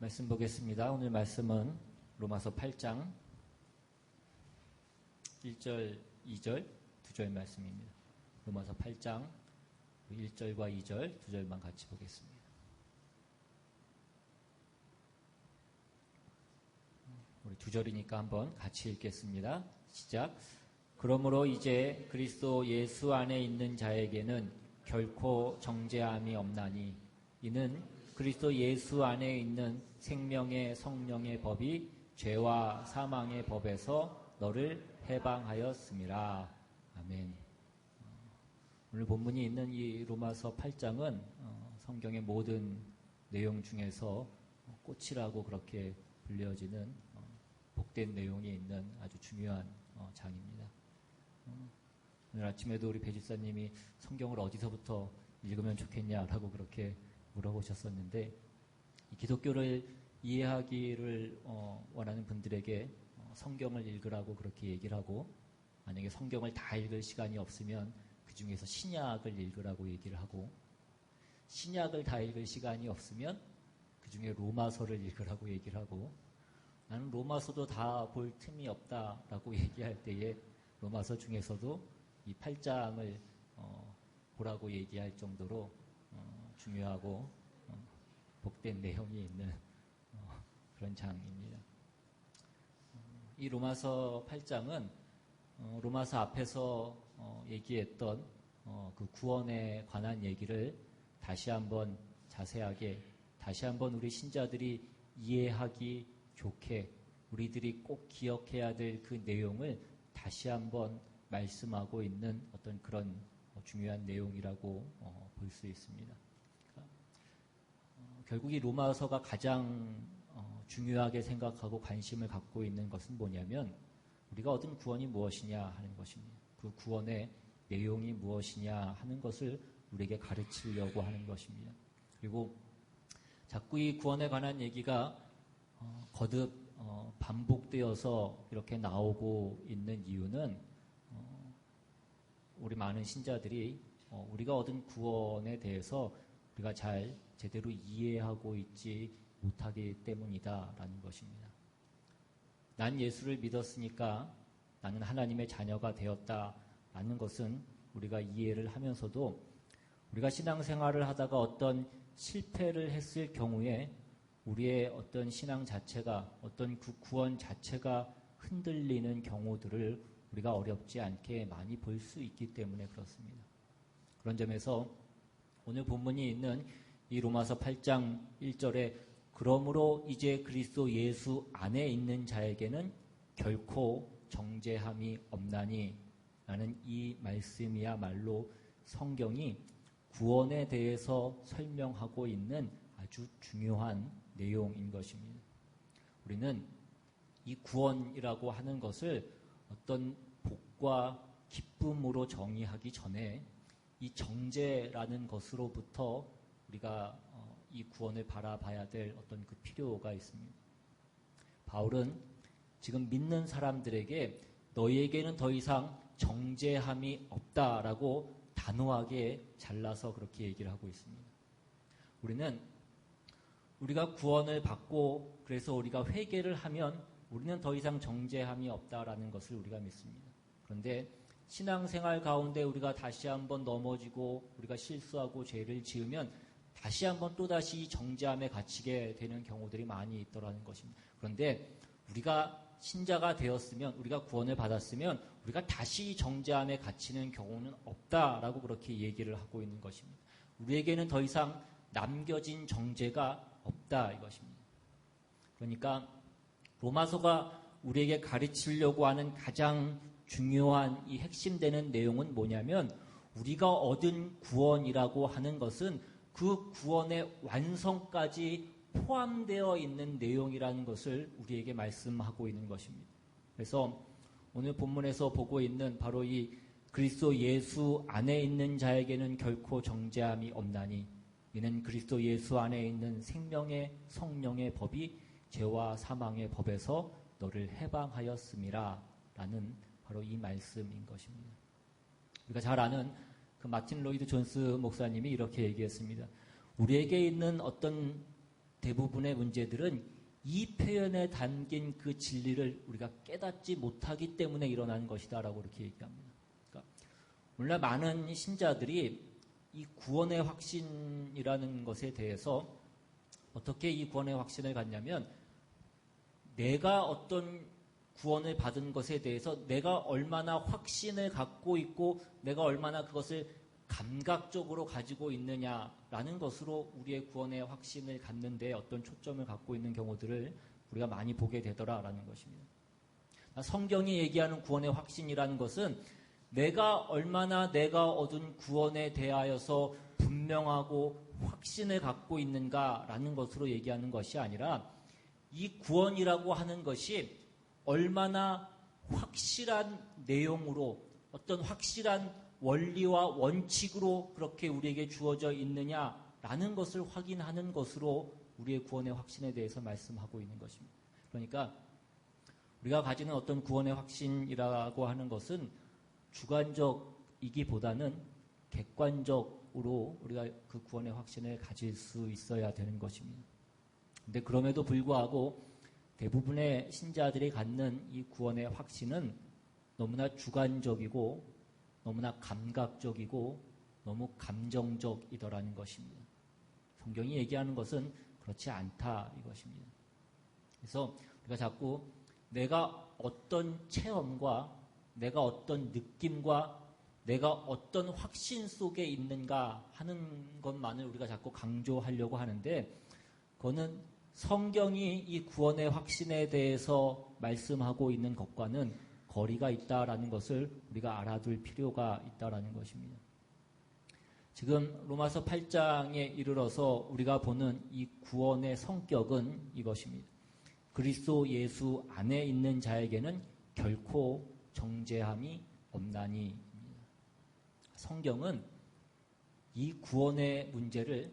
말씀 보겠습니다. 오늘 말씀은 로마서 8장 1절, 2절, 2절 말씀입니다. 로마서 8장 1절과 2절, 2절만 같이 보겠습니다. 우리 2절이니까 한번 같이 읽겠습니다. 시작. 그러므로 이제 그리스도 예수 안에 있는 자에게는 결코 정죄함이 없나니 이는 그리스도 예수 안에 있는 생명의 성령의 법이 죄와 사망의 법에서 너를 해방하였음이라. 아멘. 오늘 본문이 있는 이 로마서 8장은 성경의 모든 내용 중에서 꽃이라고 그렇게 불려지는 복된 내용이 있는 아주 중요한 장입니다. 오늘 아침에도 우리 배집사님이 성경을 어디서부터 읽으면 좋겠냐라고 그렇게 물어보셨었는데, 이 기독교를 이해하기를 원하는 분들에게 성경을 읽으라고 그렇게 얘기를 하고, 만약에 성경을 다 읽을 시간이 없으면 그 중에서 신약을 읽으라고 얘기를 하고, 신약을 다 읽을 시간이 없으면 그 중에 로마서를 읽으라고 얘기를 하고, 나는 로마서도 다 볼 틈이 없다라고 얘기할 때에 로마서 중에서도 이 8장을 보라고 얘기할 정도로 중요하고 복된 내용이 있는 그런 장입니다. 이 로마서 8장은 로마서 앞에서 얘기했던 그 구원에 관한 얘기를 다시 한번 자세하게, 다시 한번 우리 신자들이 이해하기 좋게 우리들이 꼭 기억해야 될 그 내용을 다시 한번 말씀하고 있는 어떤 그런 중요한 내용이라고 볼 수 있습니다. 결국 이 로마서가 가장 중요하게 생각하고 관심을 갖고 있는 것은 뭐냐면, 우리가 얻은 구원이 무엇이냐 하는 것입니다. 그 구원의 내용이 무엇이냐 하는 것을 우리에게 가르치려고 하는 것입니다. 그리고 자꾸 이 구원에 관한 얘기가 거듭 반복되어서 이렇게 나오고 있는 이유는 우리 많은 신자들이 우리가 얻은 구원에 대해서 우리가 잘 제대로 이해하고 있지 못하기 때문이다라는 것입니다. 난 예수를 믿었으니까 나는 하나님의 자녀가 되었다라는 것은 우리가 이해를 하면서도, 우리가 신앙생활을 하다가 어떤 실패를 했을 경우에 우리의 어떤 신앙 자체가, 어떤 그 구원 자체가 흔들리는 경우들을 우리가 어렵지 않게 많이 볼 수 있기 때문에 그렇습니다. 그런 점에서 오늘 본문이 있는 이 로마서 8장 1절에 그러므로 이제 그리스도 예수 안에 있는 자에게는 결코 정죄함이 없나니 라는 이 말씀이야말로 성경이 구원에 대해서 설명하고 있는 아주 중요한 내용인 것입니다. 우리는 이 구원이라고 하는 것을 어떤 복과 기쁨으로 정의하기 전에 이 정죄라는 것으로부터 우리가 이 구원을 바라봐야 될 어떤 그 필요가 있습니다. 바울은 지금 믿는 사람들에게 너희에게는 더 이상 정죄함이 없다라고 단호하게 잘라서 그렇게 얘기를 하고 있습니다. 우리가 구원을 받고 그래서 우리가 회개를 하면 우리는 더 이상 정죄함이 없다라는 것을 우리가 믿습니다. 그런데 신앙생활 가운데 우리가 다시 한번 넘어지고 우리가 실수하고 죄를 지으면 다시 한번 또다시 정죄함에 갇히게 되는 경우들이 많이 있더라는 것입니다. 그런데 우리가 신자가 되었으면, 우리가 구원을 받았으면 우리가 다시 정죄함에 갇히는 경우는 없다라고 그렇게 얘기를 하고 있는 것입니다. 우리에게는 더 이상 남겨진 정죄가 없다 이것입니다. 그러니까 로마서가 우리에게 가르치려고 하는 가장 중요한 이 핵심되는 내용은 뭐냐면, 우리가 얻은 구원이라고 하는 것은 그 구원의 완성까지 포함되어 있는 내용이라는 것을 우리에게 말씀하고 있는 것입니다. 그래서 오늘 본문에서 보고 있는 바로 이 그리스도 예수 안에 있는 자에게는 결코 정죄함이 없나니 이는 그리스도 예수 안에 있는 생명의 성령의 법이 죄와 사망의 법에서 너를 해방하였음이라 라는 바로 이 말씀인 것입니다. 우리가 잘 아는 그 마틴 로이드 존스 목사님이 이렇게 얘기했습니다. 우리에게 있는 어떤 대부분의 문제들은 이 표현에 담긴 그 진리를 우리가 깨닫지 못하기 때문에 일어나는 것이다라고 이렇게 얘기합니다. 그러니까 오늘날 많은 신자들이 이 구원의 확신이라는 것에 대해서 어떻게 이 구원의 확신을 갖냐면 내가 어떤 구원을 받은 것에 대해서 내가 얼마나 확신을 갖고 있고 내가 얼마나 그것을 감각적으로 가지고 있느냐라는 것으로 우리의 구원의 확신을 갖는데 어떤 초점을 갖고 있는 경우들을 우리가 많이 보게 되더라라는 것입니다. 성경이 얘기하는 구원의 확신이라는 것은 내가 얼마나 내가 얻은 구원에 대하여서 분명하고 확신을 갖고 있는가라는 것으로 얘기하는 것이 아니라 이 구원이라고 하는 것이 얼마나 확실한 내용으로 어떤 확실한 원리와 원칙으로 그렇게 우리에게 주어져 있느냐라는 것을 확인하는 것으로 우리의 구원의 확신에 대해서 말씀하고 있는 것입니다. 그러니까 우리가 가지는 어떤 구원의 확신이라고 하는 것은 주관적이기보다는 객관적으로 우리가 그 구원의 확신을 가질 수 있어야 되는 것입니다. 근데 그럼에도 불구하고 대부분의 신자들이 갖는 이 구원의 확신은 너무나 주관적이고 너무나 감각적이고 너무 감정적이더라는 것입니다. 성경이 얘기하는 것은 그렇지 않다 이것입니다. 그래서 우리가 자꾸 내가 어떤 체험과 내가 어떤 느낌과 내가 어떤 확신 속에 있는가 하는 것만을 우리가 자꾸 강조하려고 하는데 그거는 성경이 이 구원의 확신에 대해서 말씀하고 있는 것과는 거리가 있다라는 것을 우리가 알아둘 필요가 있다라는 것입니다. 지금 로마서 8장에 이르러서 우리가 보는 이 구원의 성격은 이것입니다. 그리스도 예수 안에 있는 자에게는 결코 정죄함이 없나니. 성경은 이 구원의 문제를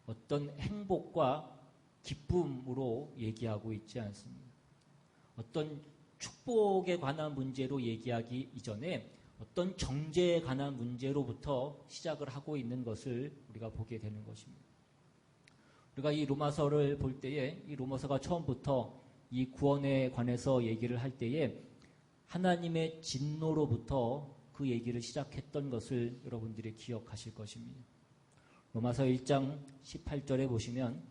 어떤 행복과 기쁨으로 얘기하고 있지 않습니다. 어떤 축복에 관한 문제로 얘기하기 이전에 어떤 정죄에 관한 문제로부터 시작을 하고 있는 것을 우리가 보게 되는 것입니다. 우리가 이 로마서를 볼 때에 이 로마서가 처음부터 이 구원에 관해서 얘기를 할 때에 하나님의 진노로부터 그 얘기를 시작했던 것을 여러분들이 기억하실 것입니다. 로마서 1장 18절에 보시면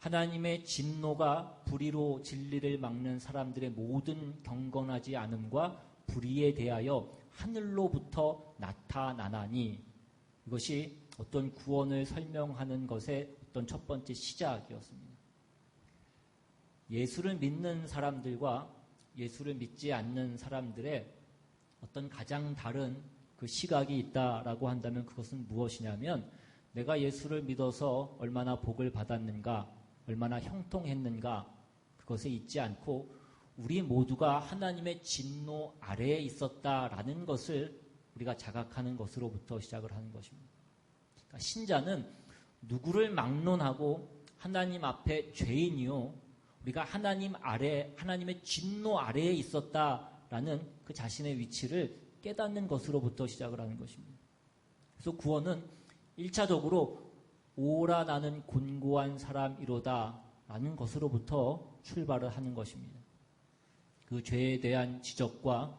하나님의 진노가 불의로 진리를 막는 사람들의 모든 경건하지 않음과 불의에 대하여 하늘로부터 나타나나니 이것이 어떤 구원을 설명하는 것의 어떤 첫 번째 시작이었습니다. 예수를 믿는 사람들과 예수를 믿지 않는 사람들의 어떤 가장 다른 그 시각이 있다라고 한다면 그것은 무엇이냐면 내가 예수를 믿어서 얼마나 복을 받았는가 얼마나 형통했는가 그것에 있지 않고 우리 모두가 하나님의 진노 아래에 있었다라는 것을 우리가 자각하는 것으로부터 시작을 하는 것입니다. 그러니까 신자는 누구를 막론하고 하나님 앞에 죄인이요 우리가 하나님 아래 하나님의 진노 아래에 있었다라는 그 자신의 위치를 깨닫는 것으로부터 시작을 하는 것입니다. 그래서 구원은 1차적으로 오라 나는 곤고한 사람이로다 라는 것으로부터 출발을 하는 것입니다. 그 죄에 대한 지적과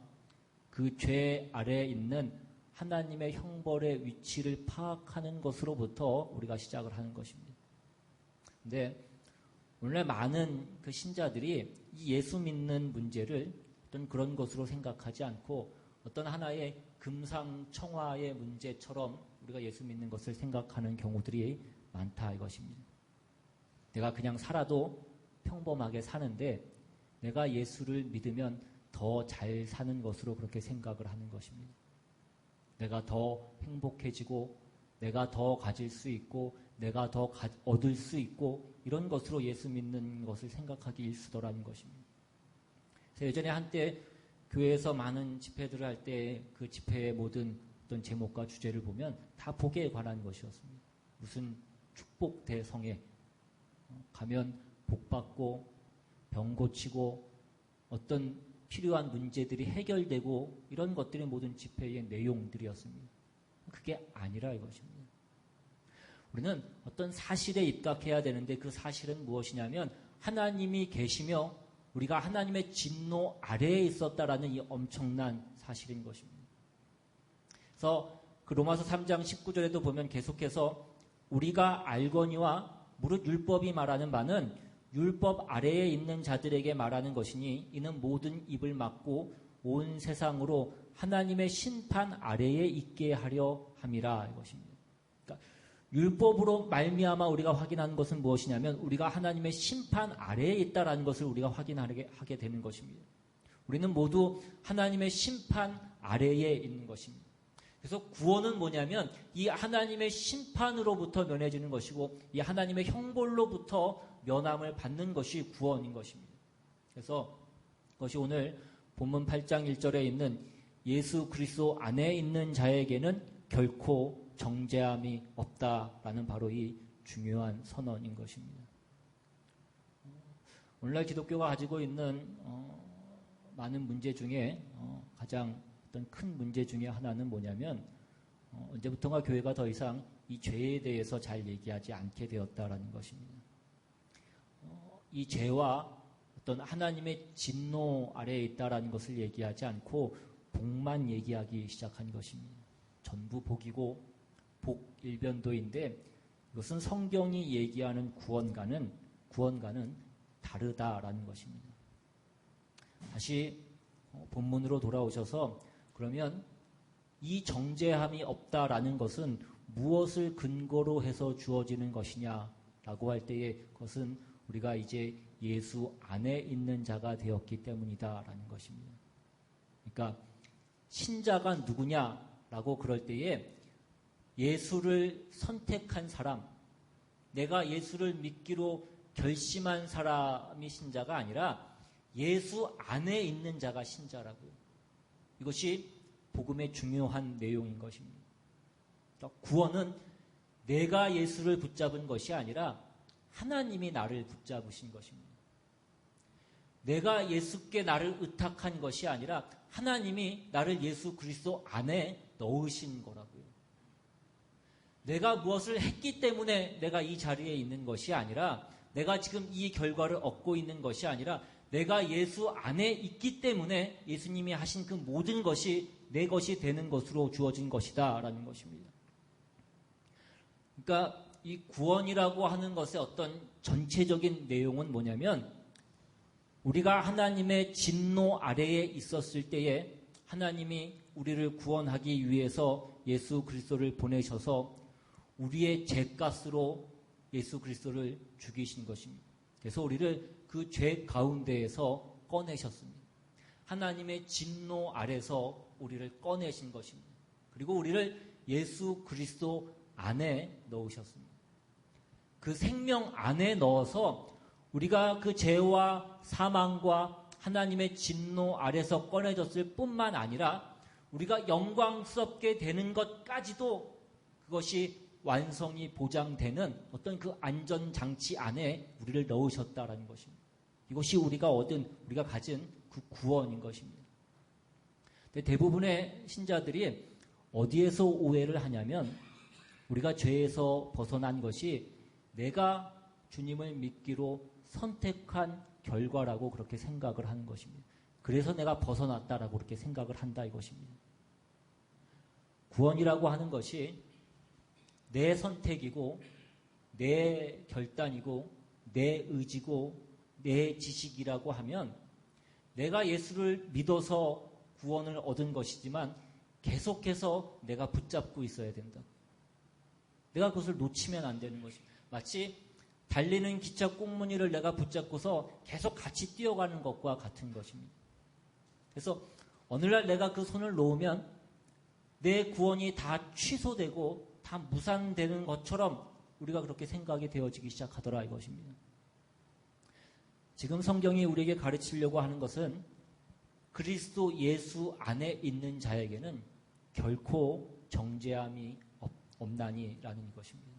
그 죄 아래에 있는 하나님의 형벌의 위치를 파악하는 것으로부터 우리가 시작을 하는 것입니다. 근데 오늘날 많은 그 신자들이 이 예수 믿는 문제를 어떤 그런 것으로 생각하지 않고 어떤 하나의 금상첨화의 문제처럼 우리가 예수 믿는 것을 생각하는 경우들이 많다 이것입니다. 내가 그냥 살아도 평범하게 사는데 내가 예수를 믿으면 더 잘 사는 것으로 그렇게 생각을 하는 것입니다. 내가 더 행복해지고 내가 더 가질 수 있고 내가 더 얻을 수 있고 이런 것으로 예수 믿는 것을 생각하기 일쑤더라는 것입니다. 그래서 예전에 한때 교회에서 많은 집회들을 할 때 그 집회의 모든 어떤 제목과 주제를 보면 다 복에 관한 것이었습니다. 무슨 축복 대성회 가면 복 받고 병 고치고 어떤 필요한 문제들이 해결되고 이런 것들이 모든 집회의 내용들이었습니다. 그게 아니라 이것입니다. 우리는 어떤 사실에 입각해야 되는데 그 사실은 무엇이냐면 하나님이 계시며 우리가 하나님의 진노 아래에 있었다라는 이 엄청난 사실인 것입니다. 그래서 그 로마서 3장 19절에도 보면 계속해서 우리가 알거니와 무릇 율법이 말하는 바는 율법 아래에 있는 자들에게 말하는 것이니 이는 모든 입을 막고 온 세상으로 하나님의 심판 아래에 있게 하려 함이라 이것입니다. 그러니까 율법으로 말미암아 우리가 확인하는 것은 무엇이냐면 우리가 하나님의 심판 아래에 있다라는 것을 우리가 확인하게 되는 것입니다. 우리는 모두 하나님의 심판 아래에 있는 것입니다. 그래서 구원은 뭐냐면 이 하나님의 심판으로부터 면해지는 것이고 이 하나님의 형벌로부터 면함을 받는 것이 구원인 것입니다. 그래서 그것이 오늘 본문 8장 1절에 있는 예수 그리스도 안에 있는 자에게는 결코 정죄함이 없다라는 바로 이 중요한 선언인 것입니다. 오늘날 기독교가 가지고 있는 많은 문제 중에 가장 어떤 큰 문제 중에 하나는 뭐냐면 언제부턴가 교회가 더 이상 이 죄에 대해서 잘 얘기하지 않게 되었다라는 것입니다. 이 죄와 어떤 하나님의 진노 아래에 있다라는 것을 얘기하지 않고 복만 얘기하기 시작한 것입니다. 전부 복이고 복 일변도인데 이것은 성경이 얘기하는 구원과는 다르다라는 것입니다. 다시 본문으로 돌아오셔서 그러면 이 정죄함이 없다라는 것은 무엇을 근거로 해서 주어지는 것이냐라고 할 때에 그것은 우리가 이제 예수 안에 있는 자가 되었기 때문이다라는 것입니다. 그러니까 신자가 누구냐라고 그럴 때에 예수를 선택한 사람, 내가 예수를 믿기로 결심한 사람이 신자가 아니라 예수 안에 있는 자가 신자라고요. 이것이 복음의 중요한 내용인 것입니다. 그러니까 구원은 내가 예수를 붙잡은 것이 아니라 하나님이 나를 붙잡으신 것입니다. 내가 예수께 나를 의탁한 것이 아니라 하나님이 나를 예수 그리스도 안에 넣으신 거라고요. 내가 무엇을 했기 때문에 내가 이 자리에 있는 것이 아니라 내가 지금 이 결과를 얻고 있는 것이 아니라 내가 예수 안에 있기 때문에 예수님이 하신 그 모든 것이 내 것이 되는 것으로 주어진 것이다 라는 것입니다. 그러니까 이 구원이라고 하는 것의 어떤 전체적인 내용은 뭐냐면 우리가 하나님의 진노 아래에 있었을 때에 하나님이 우리를 구원하기 위해서 예수 그리스도를 보내셔서 우리의 죄값으로 예수 그리스도를 죽이신 것입니다. 그래서 우리를 그 죄 가운데에서 꺼내셨습니다. 하나님의 진노 아래서 우리를 꺼내신 것입니다. 그리고 우리를 예수 그리스도 안에 넣으셨습니다. 그 생명 안에 넣어서 우리가 그 죄와 사망과 하나님의 진노 아래서 꺼내졌을 뿐만 아니라 우리가 영광스럽게 되는 것까지도 그것이 완성이 보장되는 어떤 그 안전장치 안에 우리를 넣으셨다라는 것입니다. 이것이 우리가 가진 그 구원인 것입니다. 근데 대부분의 신자들이 어디에서 오해를 하냐면 우리가 죄에서 벗어난 것이 내가 주님을 믿기로 선택한 결과라고 그렇게 생각을 하는 것입니다. 그래서 내가 벗어났다라고 그렇게 생각을 한다 이것입니다. 구원이라고 하는 것이 내 선택이고 내 결단이고 내 의지고 내 지식이라고 하면 내가 예수를 믿어서 구원을 얻은 것이지만 계속해서 내가 붙잡고 있어야 된다. 내가 그것을 놓치면 안 되는 것입니다. 마치 달리는 기차 꽁무니를 내가 붙잡고서 계속 같이 뛰어가는 것과 같은 것입니다. 그래서 어느 날 내가 그 손을 놓으면 내 구원이 다 취소되고 다 무산되는 것처럼 우리가 그렇게 생각이 되어지기 시작하더라 이것입니다. 지금 성경이 우리에게 가르치려고 하는 것은 그리스도 예수 안에 있는 자에게는 결코 정죄함이 없나니라는 것입니다.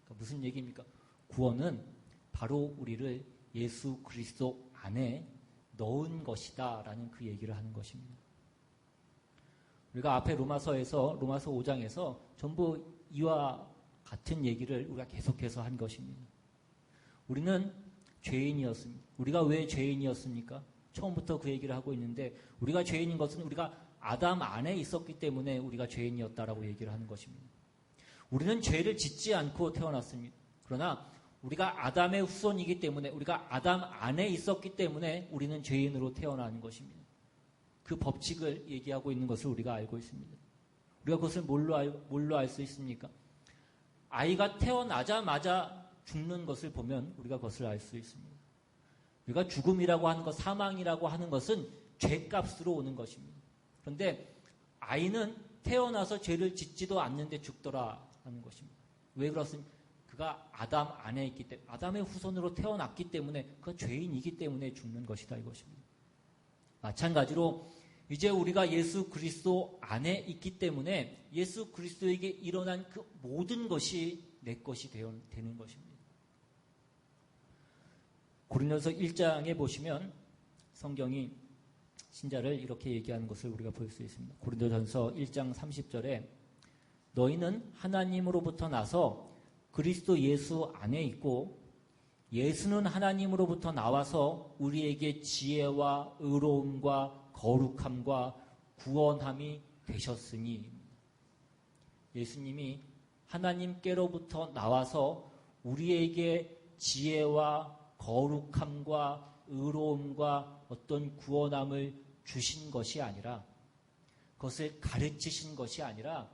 그러니까 무슨 얘기입니까? 구원은 바로 우리를 예수 그리스도 안에 넣은 것이다 라는 그 얘기를 하는 것입니다. 우리가 앞에 로마서 5장에서 전부 이와 같은 얘기를 우리가 계속해서 한 것입니다. 우리는 죄인이었습니다. 우리가 왜 죄인이었습니까? 처음부터 그 얘기를 하고 있는데 우리가 죄인인 것은 우리가 아담 안에 있었기 때문에 우리가 죄인이었다라고 얘기를 하는 것입니다. 우리는 죄를 짓지 않고 태어났습니다. 그러나 우리가 아담의 후손이기 때문에 우리가 아담 안에 있었기 때문에 우리는 죄인으로 태어나는 것입니다. 그 법칙을 얘기하고 있는 것을 우리가 알고 있습니다. 우리가 그것을 뭘로 알 수 있습니까? 아이가 태어나자마자 죽는 것을 보면 우리가 그것을 알 수 있습니다. 우리가 죽음이라고 하는 것, 사망이라고 하는 것은 죄값으로 오는 것입니다. 그런데 아이는 태어나서 죄를 짓지도 않는데 죽더라라는 것입니다. 왜 그렇습니까? 그가 아담 안에 있기 때문에, 아담의 후손으로 태어났기 때문에, 그가 죄인이기 때문에 죽는 것이다 이것입니다. 마찬가지로 이제 우리가 예수 그리스도 안에 있기 때문에 예수 그리스도에게 일어난 그 모든 것이 내 것이 되는 것입니다. 고린도서 1장에 보시면 성경이 신자를 이렇게 얘기하는 것을 우리가 볼 수 있습니다. 고린도전서 1장 30절에 너희는 하나님으로부터 나서 그리스도 예수 안에 있고 예수는 하나님으로부터 나와서 우리에게 지혜와 의로움과 거룩함과 구원함이 되셨으니 예수님이 하나님께로부터 나와서 우리에게 지혜와 거룩함과 의로움과 어떤 구원함을 주신 것이 아니라 그것을 가르치신 것이 아니라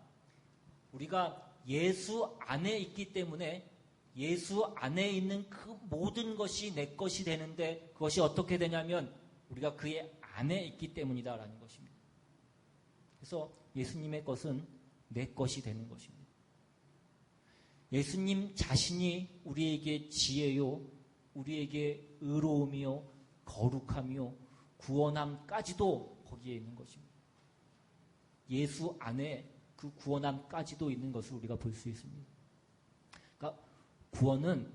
우리가 예수 안에 있기 때문에 예수 안에 있는 그 모든 것이 내 것이 되는데 그것이 어떻게 되냐면 우리가 그의 안에 있기 때문이다라는 것입니다. 그래서 예수님의 것은 내 것이 되는 것입니다. 예수님 자신이 우리에게 지혜요, 우리에게 의로움이요, 거룩함이요, 구원함까지도 거기에 있는 것입니다. 예수 안에 그 구원함까지도 있는 것을 우리가 볼 수 있습니다. 그러니까 구원은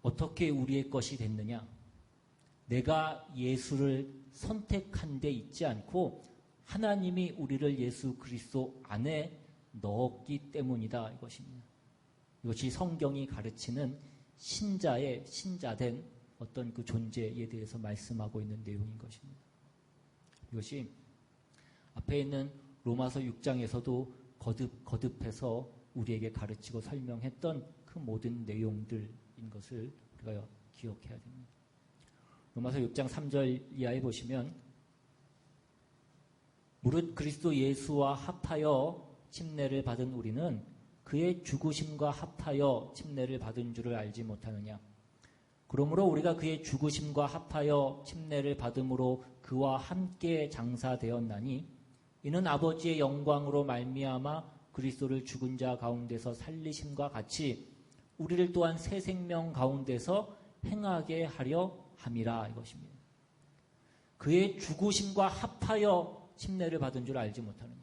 어떻게 우리의 것이 됐느냐? 내가 예수를 선택한 데 있지 않고 하나님이 우리를 예수 그리스도 안에 넣었기 때문이다 이것입니다. 이것이 성경이 가르치는 신자의 신자된 어떤 그 존재에 대해서 말씀하고 있는 내용인 것입니다. 이것이 앞에 있는 로마서 6장에서도 거듭해서 우리에게 가르치고 설명했던 그 모든 내용들인 것을 우리가 기억해야 됩니다. 로마서 6장 3절 이하에 보시면 무릇 그리스도 예수와 합하여 침례를 받은 우리는 그의 죽으심과 합하여 침례를 받은 줄을 알지 못하느냐. 그러므로 우리가 그의 죽으심과 합하여 침례를 받음으로 그와 함께 장사되었나니 이는 아버지의 영광으로 말미암아 그리스도를 죽은 자 가운데서 살리심과 같이 우리를 또한 새 생명 가운데서 행하게 하려 함이라 이것입니다. 그의 죽으심과 합하여 침례를 받은 줄 알지 못하느냐.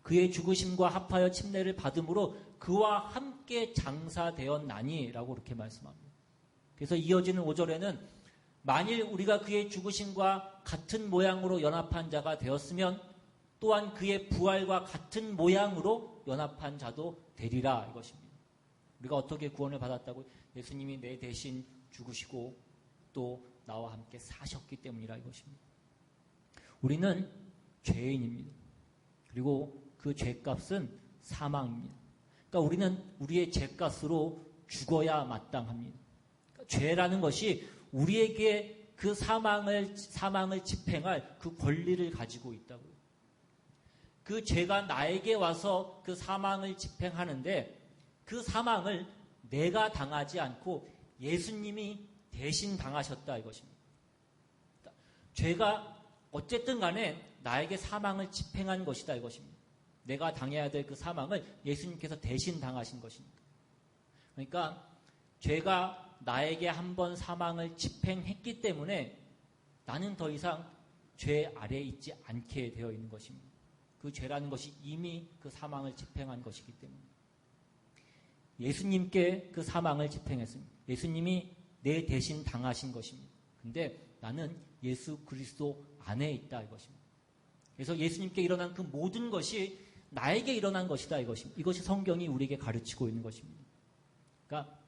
그의 죽으심과 합하여 침례를 받음으로 그와 함께 장사되었나니 라고 그렇게 말씀합니다. 그래서 이어지는 5절에는 만일 우리가 그의 죽으심과 같은 모양으로 연합한 자가 되었으면 또한 그의 부활과 같은 모양으로 연합한 자도 되리라 이것입니다. 우리가 어떻게 구원을 받았다고? 예수님이 내 대신 죽으시고 또 나와 함께 사셨기 때문이라 이것입니다. 우리는 죄인입니다. 그리고 그 죄값은 사망입니다. 그러니까 우리는 우리의 죄값으로 죽어야 마땅합니다. 그러니까 죄라는 것이 우리에게 그 사망을 집행할 그 권리를 가지고 있다고요. 그 죄가 나에게 와서 그 사망을 집행하는데 그 사망을 내가 당하지 않고 예수님이 대신 당하셨다 이것입니다. 그러니까 죄가 어쨌든 간에 나에게 사망을 집행한 것이다 이것입니다. 내가 당해야 될 그 사망을 예수님께서 대신 당하신 것입니다. 그러니까 죄가 나에게 한번 사망을 집행했기 때문에 나는 더 이상 죄 아래에 있지 않게 되어 있는 것입니다. 그 죄라는 것이 이미 그 사망을 집행한 것이기 때문에 예수님께 그 사망을 집행했습니다. 예수님이 내 대신 당하신 것입니다. 근데 나는 예수 그리스도 안에 있다 이것입니다. 그래서 예수님께 일어난 그 모든 것이 나에게 일어난 것이다 이것입니다. 이것이 성경이 우리에게 가르치고 있는 것입니다. 그러니까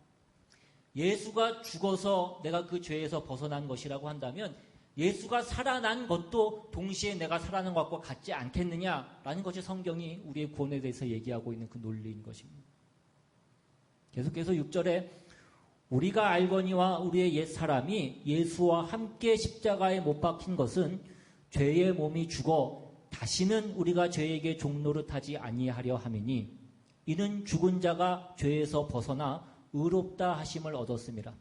예수가 죽어서 내가 그 죄에서 벗어난 것이라고 한다면 예수가 살아난 것도 동시에 내가 살아난 것과 같지 않겠느냐라는 것이 성경이 우리의 구원에 대해서 얘기하고 있는 그 논리인 것입니다. 계속해서 6절에 우리가 알거니와 우리의 옛사람이 예수와 함께 십자가에 못 박힌 것은 죄의 몸이 죽어 다시는 우리가 죄에게 종노릇하지 아니하려 함이니 이는 죽은 자가 죄에서 벗어나 의롭다 하심을 얻었습니다.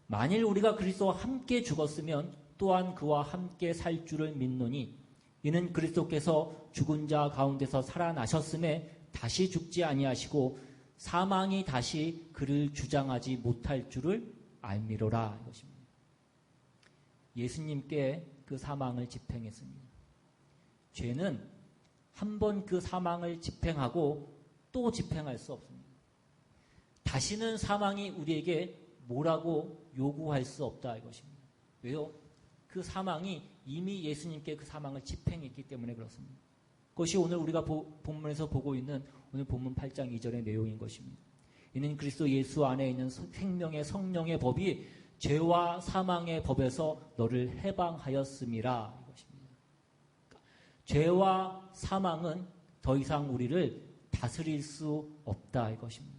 만일 우리가 그리스도와 함께 죽었으면 또한 그와 함께 살 줄을 믿노니 이는 그리스도께서 죽은 자 가운데서 살아나셨음에 다시 죽지 아니하시고 사망이 다시 그를 주장하지 못할 줄을 알미로라 이것입니다. 예수님께 그 사망을 집행했습니다. 죄는 한 번 그 사망을 집행하고 또 집행할 수 없습니다. 다시는 사망이 우리에게 뭐라고 요구할 수 없다 이것입니다. 왜요? 그 사망이 이미 예수님께 그 사망을 집행했기 때문에 그렇습니다. 그것이 오늘 우리가 본문에서 보고 있는 오늘 본문 8장 2절의 내용인 것입니다. 이는 그리스도 예수 안에 있는 생명의 성령의 법이 죄와 사망의 법에서 너를 해방하였음이라 이것입니다. 죄와 사망은 더 이상 우리를 다스릴 수 없다 이것입니다.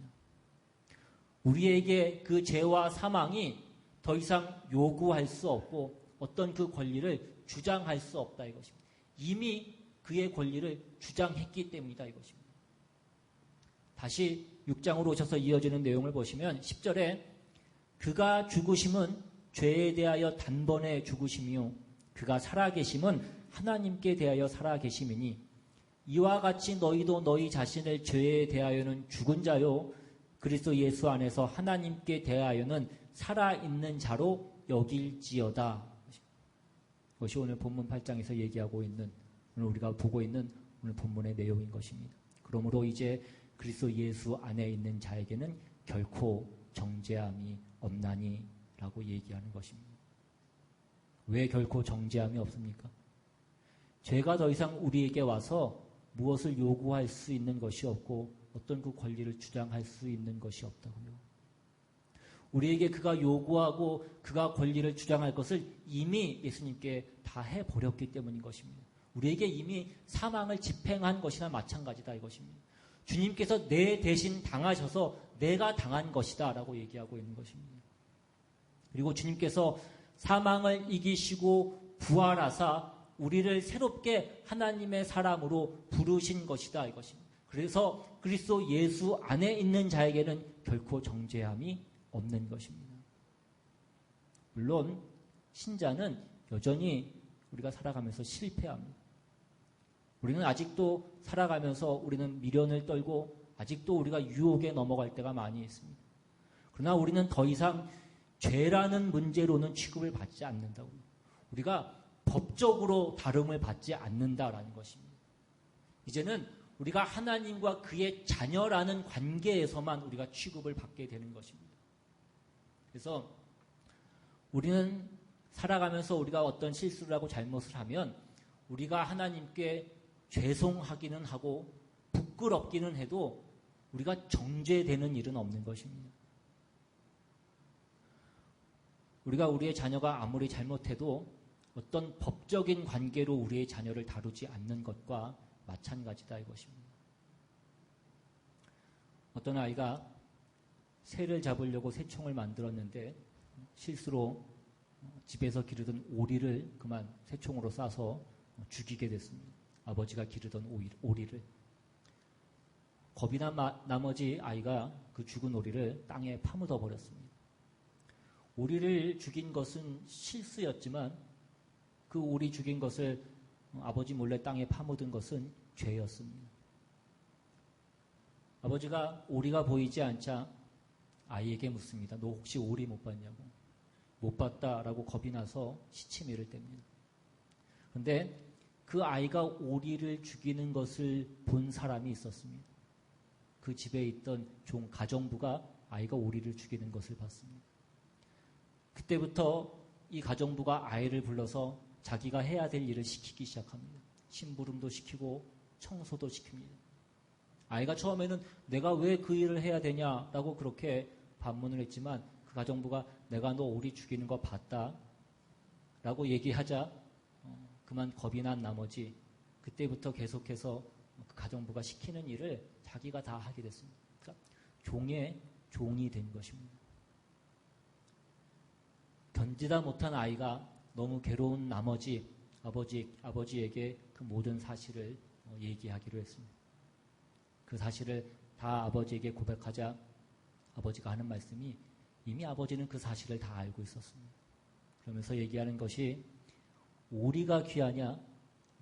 우리에게 그 죄와 사망이 더 이상 요구할 수 없고 어떤 그 권리를 주장할 수 없다 이것입니다. 이미 그의 권리를 주장했기 때문이다 이것입니다. 다시 6장으로 오셔서 이어지는 내용을 보시면 10절에 그가 죽으심은 죄에 대하여 단번에 죽으심이요 그가 살아계심은 하나님께 대하여 살아계심이니 이와 같이 너희도 너희 자신을 죄에 대하여는 죽은 자요 그리스도 예수 안에서 하나님께 대하여는 살아있는 자로 여길지어다. 그것이 오늘 본문 8장에서 얘기하고 있는 오늘 우리가 보고 있는 오늘 본문의 내용인 것입니다. 그러므로 이제 그리스도 예수 안에 있는 자에게는 결코 정죄함이 없나니 라고 얘기하는 것입니다. 왜 결코 정죄함이 없습니까? 죄가 더 이상 우리에게 와서 무엇을 요구할 수 있는 것이 없고 어떤 그 권리를 주장할 수 있는 것이 없다고요. 우리에게 그가 요구하고 그가 권리를 주장할 것을 이미 예수님께 다 해버렸기 때문인 것입니다. 우리에게 이미 사망을 집행한 것이나 마찬가지다 이것입니다. 주님께서 내 대신 당하셔서 내가 당한 것이다 라고 얘기하고 있는 것입니다. 그리고 주님께서 사망을 이기시고 부활하사 우리를 새롭게 하나님의 사람으로 부르신 것이다 이것입니다. 그래서 그리스도 예수 안에 있는 자에게는 결코 정죄함이 없는 것입니다. 물론 신자는 여전히 우리가 살아가면서 실패합니다. 우리는 아직도 살아가면서 우리는 미련을 떨고 아직도 우리가 유혹에 넘어갈 때가 많이 있습니다. 그러나 우리는 더 이상 죄라는 문제로는 취급을 받지 않는다고요. 우리가 법적으로 다름을 받지 않는다라는 것입니다. 이제는 우리가 하나님과 그의 자녀라는 관계에서만 우리가 취급을 받게 되는 것입니다. 그래서 우리는 살아가면서 우리가 어떤 실수를 하고 잘못을 하면 우리가 하나님께 죄송하기는 하고 부끄럽기는 해도 우리가 정죄되는 일은 없는 것입니다. 우리가 우리의 자녀가 아무리 잘못해도 어떤 법적인 관계로 우리의 자녀를 다루지 않는 것과 마찬가지다 이것입니다. 어떤 아이가 새를 잡으려고 새총을 만들었는데 실수로 집에서 기르던 오리를 그만 새총으로 쏴서 죽이게 됐습니다. 아버지가 기르던 오리를. 겁이 난 나머지 아이가 그 죽은 오리를 땅에 파묻어 버렸습니다. 오리를 죽인 것은 실수였지만 그 오리 죽인 것을 아버지 몰래 땅에 파묻은 것은 죄였습니다. 아버지가 오리가 보이지 않자 아이에게 묻습니다. 너 혹시 오리 못 봤냐고. 못 봤다라고 겁이 나서 시치미를 뗍니다. 그런데 그 아이가 오리를 죽이는 것을 본 사람이 있었습니다. 그 집에 있던 가정부가 아이가 오리를 죽이는 것을 봤습니다. 그때부터 이 가정부가 아이를 불러서 자기가 해야 될 일을 시키기 시작합니다. 심부름도 시키고 청소도 시킵니다. 아이가 처음에는 내가 왜 그 일을 해야 되냐라고 그렇게 반문을 했지만 그 가정부가 내가 너 오리 죽이는 거 봤다 라고 얘기하자 그만 겁이 난 나머지 그때부터 계속해서 그 가정부가 시키는 일을 자기가 다 하게 됐습니다. 그러니까 종의 종이 된 것입니다. 견디다 못한 아이가 너무 괴로운 나머지 아버지에게 그 모든 사실을 얘기하기로 했습니다. 그 사실을 다 아버지에게 고백하자 아버지가 하는 말씀이 이미 아버지는 그 사실을 다 알고 있었습니다. 그러면서 얘기하는 것이 오리가 귀하냐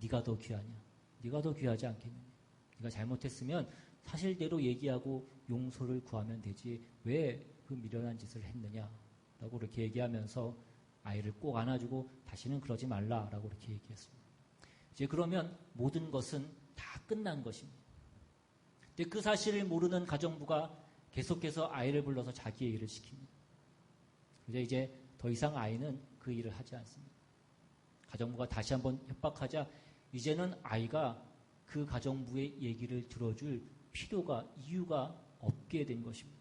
네가 더 귀하냐 네가 더 귀하지 않겠느냐 네가 잘못했으면 사실대로 얘기하고 용서를 구하면 되지 왜 그 미련한 짓을 했느냐 라고 그렇게 얘기하면서 아이를 꼭 안아주고 다시는 그러지 말라라고 그렇게 얘기했습니다. 이제 그러면 모든 것은 다 끝난 것입니다. 근데 그 사실을 모르는 가정부가 계속해서 아이를 불러서 자기의 일을 시킵니다. 이제 더 이상 아이는 그 일을 하지 않습니다. 가정부가 다시 한번 협박하자 이제는 아이가 그 가정부의 얘기를 들어줄 이유가 없게 된 것입니다.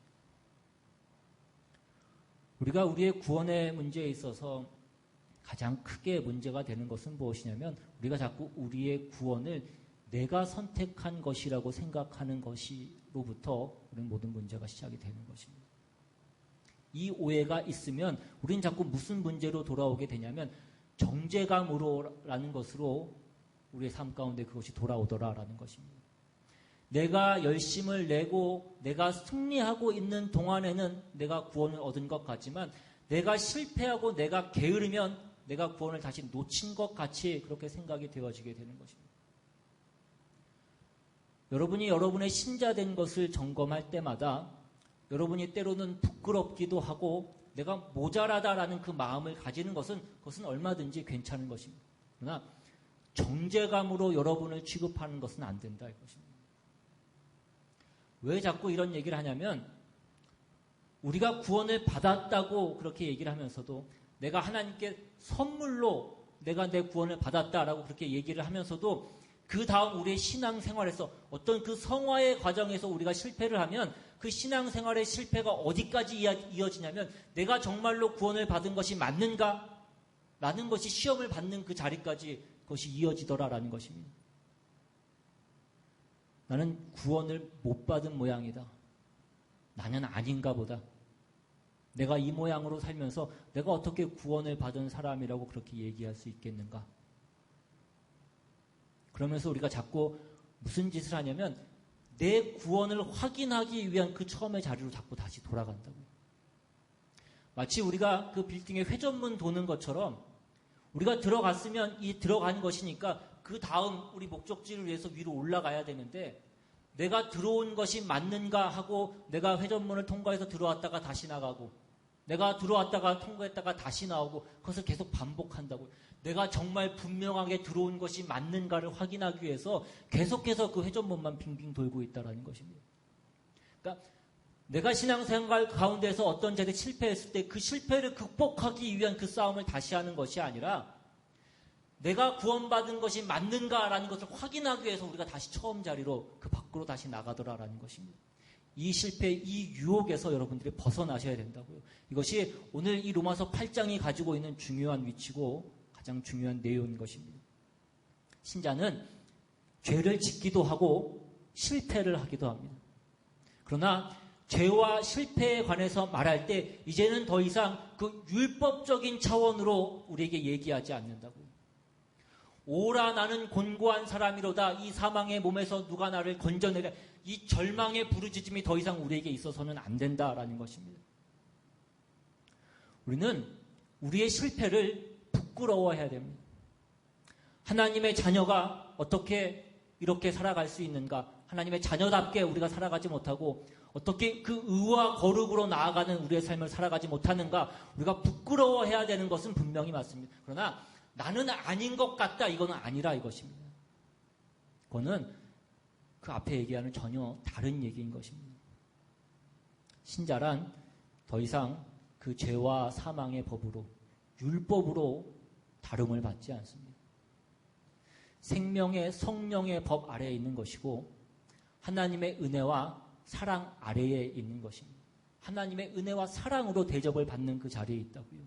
우리가 우리의 구원의 문제에 있어서 가장 크게 문제가 되는 것은 무엇이냐면 우리가 자꾸 우리의 구원을 내가 선택한 것이라고 생각하는 것으로부터 우리는 모든 문제가 시작이 되는 것입니다. 이 오해가 있으면 우리는 자꾸 무슨 문제로 돌아오게 되냐면 정죄감으로라는 것으로 우리의 삶 가운데 그것이 돌아오더라라는 것입니다. 내가 열심을 내고 내가 승리하고 있는 동안에는 내가 구원을 얻은 것 같지만 내가 실패하고 내가 게으르면 내가 구원을 다시 놓친 것 같이 그렇게 생각이 되어지게 되는 것입니다. 여러분이 여러분의 신자된 것을 점검할 때마다 여러분이 때로는 부끄럽기도 하고 내가 모자라다라는 그 마음을 가지는 그것은 얼마든지 괜찮은 것입니다. 그러나 정죄감으로 여러분을 취급하는 것은 안 된다 이것입니다. 왜 자꾸 이런 얘기를 하냐면 우리가 구원을 받았다고 그렇게 얘기를 하면서도 내가 하나님께 선물로 내가 내 구원을 받았다라고 그렇게 얘기를 하면서도 그 다음 우리의 신앙생활에서 어떤 그 성화의 과정에서 우리가 실패를 하면 그 신앙생활의 실패가 어디까지 이어지냐면 내가 정말로 구원을 받은 것이 맞는가? 라는 것이 시험을 받는 그 자리까지 그것이 이어지더라라는 것입니다. 나는 구원을 못 받은 모양이다. 나는 아닌가 보다. 내가 이 모양으로 살면서 내가 어떻게 구원을 받은 사람이라고 그렇게 얘기할 수 있겠는가? 그러면서 우리가 자꾸 무슨 짓을 하냐면 내 구원을 확인하기 위한 그 처음의 자리로 자꾸 다시 돌아간다고요. 마치 우리가 그 빌딩에 회전문 도는 것처럼 우리가 들어갔으면 이 들어간 것이니까 그 다음 우리 목적지를 위해서 위로 올라가야 되는데 내가 들어온 것이 맞는가 하고 내가 회전문을 통과해서 들어왔다가 다시 나가고 내가 들어왔다가 통과했다가 다시 나오고 그것을 계속 반복한다고요. 내가 정말 분명하게 들어온 것이 맞는가를 확인하기 위해서 계속해서 그 회전문만 빙빙 돌고 있다는 것입니다. 그러니까 내가 신앙생활 가운데서 어떤 자리에 실패했을 때 그 실패를 극복하기 위한 그 싸움을 다시 하는 것이 아니라 내가 구원받은 것이 맞는가라는 것을 확인하기 위해서 우리가 다시 처음 자리로 그 밖으로 다시 나가더라라는 것입니다. 이 실패, 이 유혹에서 여러분들이 벗어나셔야 된다고요. 이것이 오늘 이 로마서 8장이 가지고 있는 중요한 위치고 가장 중요한 내용인 것입니다. 신자는 죄를 짓기도 하고 실패를 하기도 합니다. 그러나 죄와 실패에 관해서 말할 때 이제는 더 이상 그 율법적인 차원으로 우리에게 얘기하지 않는다고요. 오라 나는 곤고한 사람이로다. 이 사망의 몸에서 누가 나를 건져내랴. 이 절망의 부르짖음이 더 이상 우리에게 있어서는 안 된다라는 것입니다. 우리는 우리의 실패를 부끄러워해야 됩니다. 하나님의 자녀가 어떻게 이렇게 살아갈 수 있는가? 하나님의 자녀답게 우리가 살아가지 못하고 어떻게 그 의와 거룩으로 나아가는 우리의 삶을 살아가지 못하는가? 우리가 부끄러워해야 되는 것은 분명히 맞습니다. 그러나 나는 아닌 것 같다. 이거는 아니라 이것입니다. 그거는 그 앞에 얘기하는 전혀 다른 얘기인 것입니다. 신자란 더 이상 그 죄와 사망의 법으로 율법으로 다름을 받지 않습니다. 생명의 성령의 법 아래에 있는 것이고 하나님의 은혜와 사랑 아래에 있는 것입니다. 하나님의 은혜와 사랑으로 대접을 받는 그 자리에 있다고요.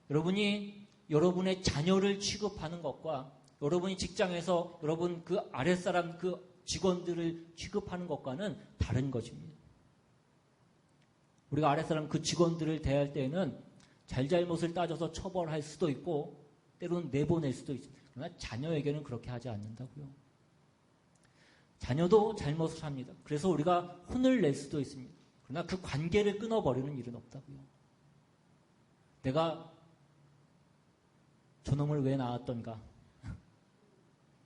여러분이 여러분의 자녀를 취급하는 것과 여러분이 직장에서 여러분 그 아랫사람 그 직원들을 취급하는 것과는 다른 것입니다. 우리가 아랫사람 그 직원들을 대할 때에는 잘잘못을 따져서 처벌할 수도 있고 때로는 내보낼 수도 있습니다. 그러나 자녀에게는 그렇게 하지 않는다고요. 자녀도 잘못을 합니다. 그래서 우리가 혼을 낼 수도 있습니다. 그러나 그 관계를 끊어버리는 일은 없다고요. 내가 저놈을 왜 낳았던가?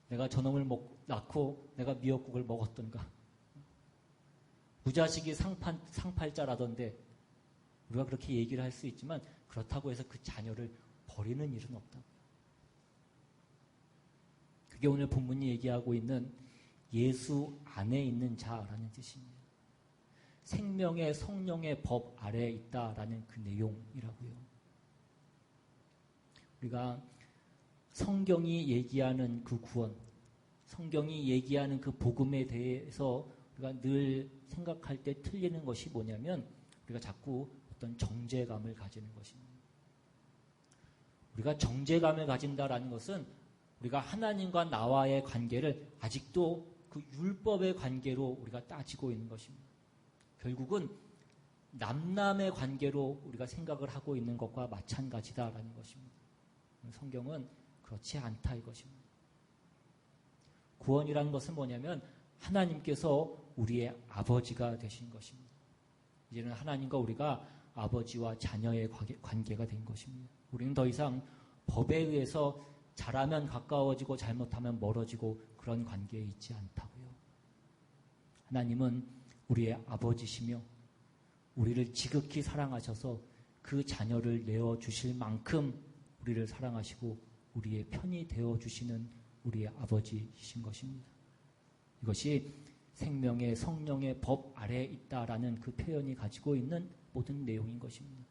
내가 저놈을 낳고 내가 미역국을 먹었던가? 무자식이 상팔자라던데 우리가 그렇게 얘기를 할 수 있지만 그렇다고 해서 그 자녀를 버리는 일은 없다고요. 그게 오늘 본문이 얘기하고 있는 예수 안에 있는 자라는 뜻입니다. 생명의 성령의 법 아래에 있다라는 그 내용이라고요. 우리가 성경이 얘기하는 그 구원, 성경이 얘기하는 그 복음에 대해서 우리가 늘 생각할 때 틀리는 것이 뭐냐면 우리가 자꾸 어떤 정죄감을 가지는 것입니다. 우리가 정죄감을 가진다라는 것은 우리가 하나님과 나와의 관계를 아직도 그 율법의 관계로 우리가 따지고 있는 것입니다. 결국은 남남의 관계로 우리가 생각을 하고 있는 것과 마찬가지다라는 것입니다. 성경은 그렇지 않다 이것입니다. 구원이라는 것은 뭐냐면 하나님께서 우리의 아버지가 되신 것입니다. 이제는 하나님과 우리가 아버지와 자녀의 관계가 된 것입니다. 우리는 더 이상 법에 의해서 잘하면 가까워지고 잘못하면 멀어지고 그런 관계에 있지 않다고요. 하나님은 우리의 아버지시며 우리를 지극히 사랑하셔서 그 자녀를 내어주실 만큼 우리를 사랑하시고 우리의 편이 되어주시는 우리의 아버지이신 것입니다. 이것이 생명의 성령의 법 아래에 있다라는 그 표현이 가지고 있는 모든 내용인 것입니다.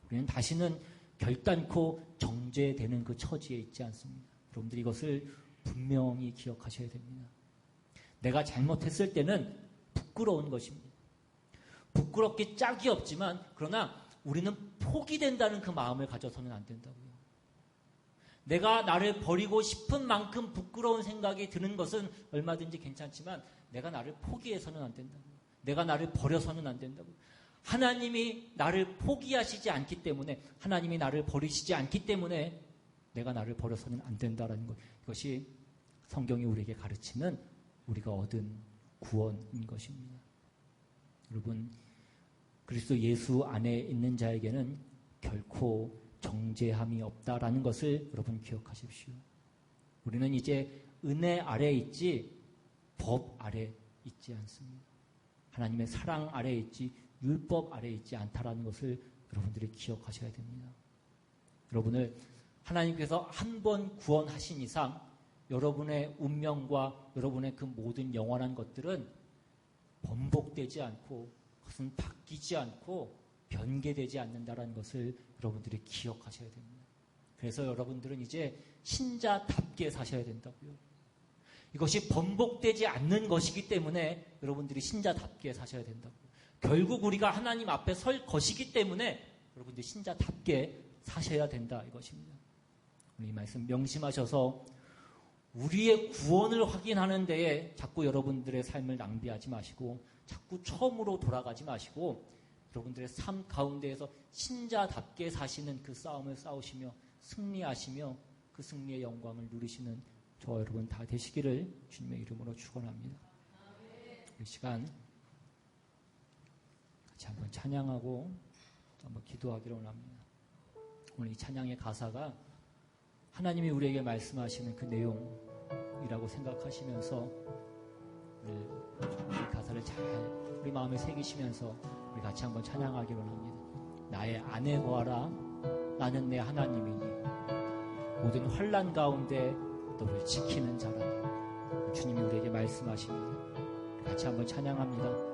우리는 다시는 결단코 정죄되는 그 처지에 있지 않습니다. 여러분들이 이것을 분명히 기억하셔야 됩니다. 내가 잘못했을 때는 부끄러운 것입니다. 부끄럽기 짝이 없지만 그러나 우리는 포기된다는 그 마음을 가져서는 안 된다고요. 내가 나를 버리고 싶은 만큼 부끄러운 생각이 드는 것은 얼마든지 괜찮지만 내가 나를 포기해서는 안 된다고요. 내가 나를 버려서는 안 된다고요. 하나님이 나를 포기하시지 않기 때문에 하나님이 나를 버리시지 않기 때문에 내가 나를 버려서는 안 된다라는 것. 이것이 성경이 우리에게 가르치는 우리가 얻은 구원인 것입니다. 여러분 그리스도 예수 안에 있는 자에게는 결코 정죄함이 없다라는 것을 여러분 기억하십시오. 우리는 이제 은혜 아래에 있지 법 아래에 있지 않습니다. 하나님의 사랑 아래에 있지 율법 아래에 있지 않다라는 것을 여러분들이 기억하셔야 됩니다. 여러분을 하나님께서 한 번 구원하신 이상 여러분의 운명과 여러분의 그 모든 영원한 것들은 번복되지 않고 그것은 바뀌지 않고 변개되지 않는다라는 것을 여러분들이 기억하셔야 됩니다. 그래서 여러분들은 이제 신자답게 사셔야 된다고요. 이것이 번복되지 않는 것이기 때문에 여러분들이 신자답게 사셔야 된다고요. 결국 우리가 하나님 앞에 설 것이기 때문에 여러분들이 신자답게 사셔야 된다 이것입니다. 우리 이 말씀 명심하셔서 우리의 구원을 확인하는 데에 자꾸 여러분들의 삶을 낭비하지 마시고 자꾸 처음으로 돌아가지 마시고 여러분들의 삶 가운데에서 신자답게 사시는 그 싸움을 싸우시며 승리하시며 그 승리의 영광을 누리시는 저와 여러분 다 되시기를 주님의 이름으로 축원합니다. 이 시간 같이 한번 찬양하고 한번 기도하기를 원합니다. 오늘 이 찬양의 가사가 하나님이 우리에게 말씀하시는 그 내용이라고 생각하시면서 이 가사를 잘 우리 마음에 새기시면서 우리 같이 한번 찬양하기를 원합니다. 나의 안에 거하라 나는 내 하나님이니 모든 환난 가운데 너를 지키는 자라니 주님이 우리에게 말씀하십니다. 같이 한번 찬양합니다.